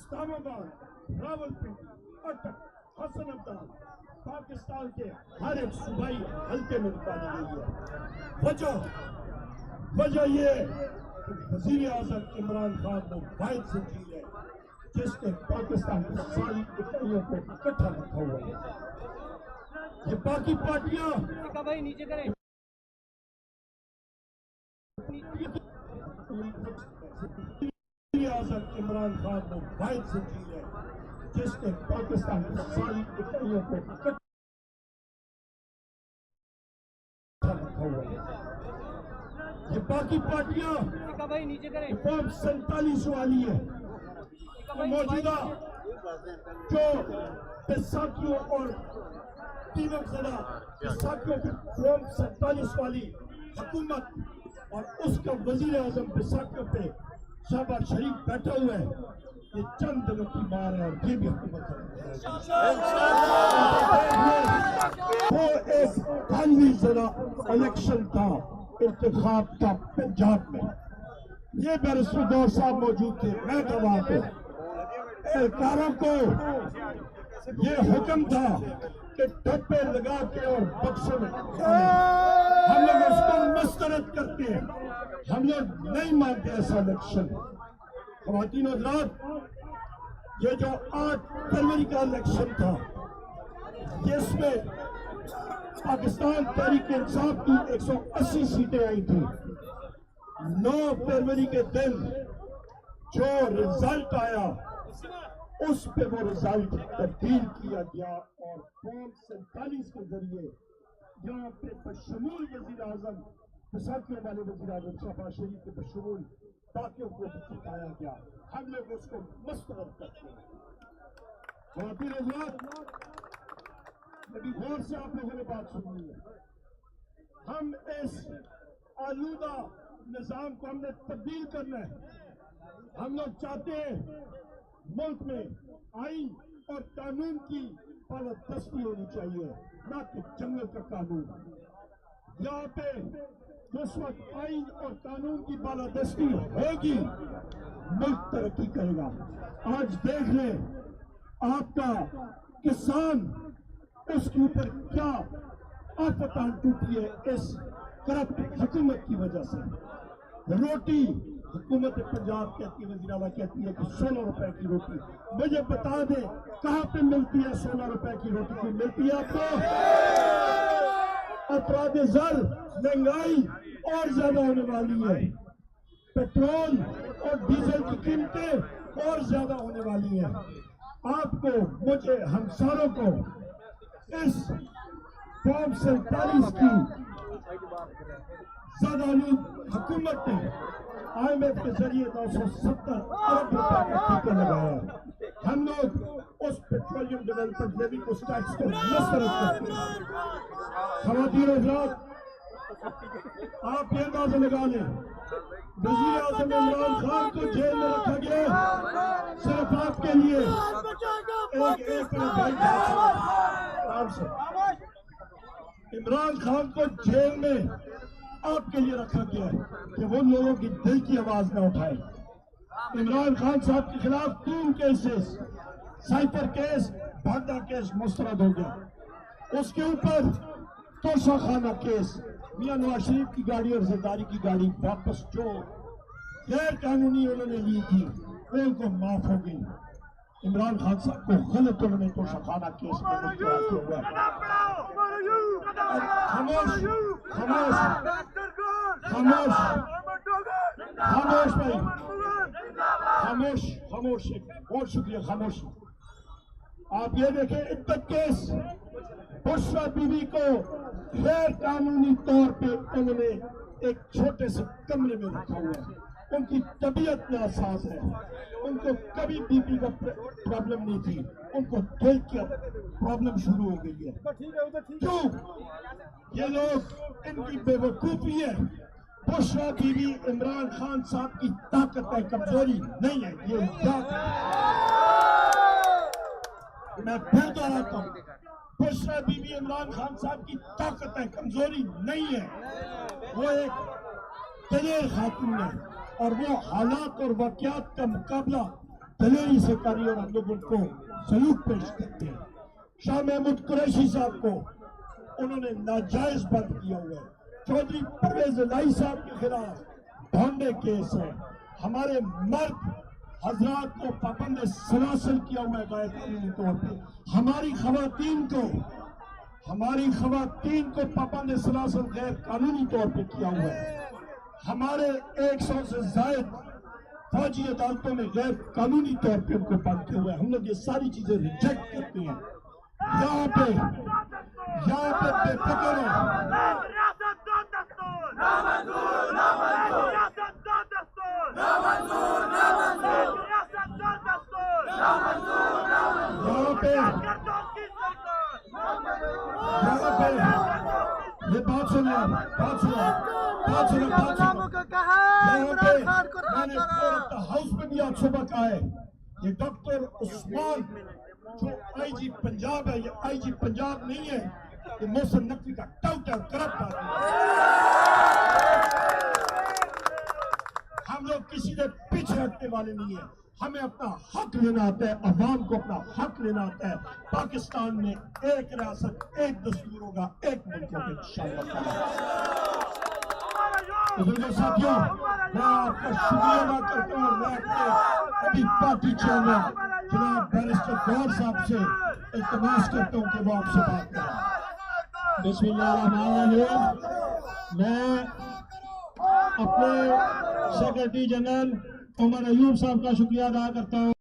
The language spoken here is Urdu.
اسلام آباد، راولپنڈی، اٹک، حسن آباد پاکستان کے ہر ایک صوبائی حلقے میں نکالی گئی ہے۔ وجہ یہ کہ وزیر اعظم عمران خان وہ واحد ذکیر ہے جس نے پاکستان کی ساری اکائیوں کو اکٹھا رکھا ہوا ہے۔ یہ باقی پارٹیاں وزیر اعظم عمران خان وہ واحد ذکیر ہے جس نے پاکستان کی ساری اکائیوں کو اکٹھا رکھا ہوا ہے۔ یہ باقی پارٹیاں فارم 47 والی ہے، موجودہ جو بیساکھیوں اور تینوں زدہ بیساکھیوں کی فارم 47 والی حکومت اور اس کا وزیر اعظم بیساکھیوں پہ شہباز شریف بیٹھا ہوا ہے، یہ چند دنوں کی مار ہے اور یہ بھی حکومت ہے۔ وہ ایک خانوی زدہ الیکشن تھا، انتخاب تھا پنجاب میں، یہ بیرسٹر دور صاحب موجود تھے، میں گواہ تھا۔ اہلکاروں کو یہ حکم تھا کہ ڈبے لگا کے اور بکسوں میں ہم لوگ اس کو مسترد کرتے ہیں، ہم لوگ نہیں مانتے ایسا الیکشن۔ خواتین و حضرات، یہ جو 8 فروری کا الیکشن تھا، جس میں پاکستان تحریک انصاف کی 180 سیٹیں آئی تھیں، 9 فروری کے دن جو رزلٹ آیا اس پہ وہ رزلٹ تبدیل کیا گیا اور فارم 47 کے ذریعے یہاں پہ بشمول وزیر اعظم بیساکھیوں والے وزیر اعظم شہباز شریف کے بشمول باقیوں کو بتایا گیا، ہم لوگ اس کو مسترد کرتے ہیں۔ خواتین حضرات، لیکن غور سے آپ لوگوں نے بات سننی ہے، ہم اس آلودہ نظام کو ہم نے تبدیل کرنا ہے۔ ہم لوگ چاہتے ہیں ملک میں آئین اور قانون کی بالادستی ہونی چاہیے، نہ کہ جنگل کا قانون۔ یہاں پہ جس وقت آئین اور قانون کی بالادستی ہوگی ملک ترقی کرے گا۔ آج دیکھ لیں آپ کا کسان، اس کے اوپر کیا آفت آن ٹوٹی ہے اس کرپٹ حکومت کی وجہ سے۔ روٹی حکومت پنجاب کہتی ہے، وزیر اعلیٰ کہتی ہے کہ 16 روپے کی روٹی، مجھے بتا دیں کہاں پہ ملتی ہے 16 روپے کی روٹی؟ کوئی ملتی ہے آپ کو؟ افراد زر، مہنگائی اور زیادہ ہونے والی ہے، پیٹرول اور ڈیزل کی قیمتیں اور زیادہ ہونے والی ہیں۔ آپ کو، مجھے، ہم ساروں کو اس فارم 47 کی زیادہ حکومت نے IMF کے ذریعے 970 ارب روپے کا ٹیکہ لگایا ہے۔ ہم لوگ اس پیٹرولیم ڈیولپمنٹ لیوی کو ٹیکس کو مسترد کرتے ہیں۔ خواتین و حضرات، آپ یہ اندازہ لگا لیں، وزیر اعظم عمران خان کو جیل میں رکھا گیا صرف آپ کے لیے۔ عمران خان کو جیل میں آپ کے لیے رکھا گیا ہے کہ وہ لوگوں کی دل کی آواز نہ اٹھائے۔ عمران خان صاحب کے خلاف 3 کیسز، سائپر کیس، بھاگنا کیس مسترد ہو گیا، اس کے اوپر توشہ خانہ کیس، میاں نواز شریف کی گاڑی اور زرداری کی گاڑی واپس جو غیر قانونی انہوں نے لی تھی وہ ان کو معاف ہو گئی۔ عمران خان صاحب کو غلط انہوں نے توشہ خانہ کیس میں مبتلا کیا ہوا ہے۔ خاموش خاموش خاموش خاموش بھائی، خاموش خاموش، بہت شکریہ، خاموش۔ آپ یہ دیکھیں، عدت کیس، بشرا بی بی کو غیر قانونی طور پہ انہوں نے ایک چھوٹے سے کمرے میں رکھا ہوا ہے۔ ان کی طبیعت ناساز ہے، ان کو کبھی بی پی کا پرابلم نہیں تھی، ان کو دل کی پرابلم شروع ہو گئی ہے۔ کیوں؟ یہ لوگ، ان کی بے وقوفی ہے۔ بشرا بی بی عمران خان صاحب کی طاقت ہے، کمزوری نہیں ہے، یہ ذات ہے۔ میں پھر دہراتا ہوں، بشرا بی بی عمران خان صاحب کی طاقت ہے، کمزوری نہیں ہے، وہ ایک دلیر خاتون ہے اور وہ حالات اور واقعات کا مقابلہ دلیری سے کری اور ہم لوگ ان کو سلوٹ پیش کرتے ہیں. شاہ محمود قریشی صاحب کو انہوں نے ناجائز بند کیا ہوا ہے. چودھری پرویز الہی صاحب کے خلاف بھونڈے کیس ہے. ہمارے مرد حضرات کو پابند سلاسل کیا ہوا ہے غیر قانونی طور پہ. ہماری خواتین کو پابند سلاسل غیر قانونی طور پہ کیا ہوا ہے. ہمارے 100 سے زائد فوجی عدالتوں میں غیر قانونی طور پہ ان کو بند کیا ہوا ہے. ہم لوگ یہ ساری چیزیں ریجیکٹ کرتے ہیں. یہاں پہ بے فکر یہ بات سنو میں نے ہاؤس میں بھی آج صبح کہا ہے. یہ ڈاکٹر عثمان جو آئی جی پنجاب ہے، یہ آئی جی پنجاب نہیں ہے، یہ محسن نقوی کا ٹاؤٹر کرپٹ آدمی ہے. ہم لوگ کسی سے پیچھے ہٹنے والے نہیں ہیں. ہمیں اپنا حق لینا آتا ہے، عوام کو اپنا حق لینا آتا ہے. پاکستان میں ایک ریاست، ایک دستور ہوگا، ایک ملک ہوگا انشاءاللہ. بزرگوں ساتھیوں، میں آپ کا شکریہ ادا کرتا ہوں. میں اپنے ابھی پارٹی چیئرمین جناب بیرسٹر گور صاحب سے التماس کرتا ہوں کہ وہ آپ سے بات کریں. بسم اللہ الرحمن الرحیم. میں اپنے سیکرٹری جنرل عمر ایوب صاحب کا شکریہ ادا کرتا ہوں.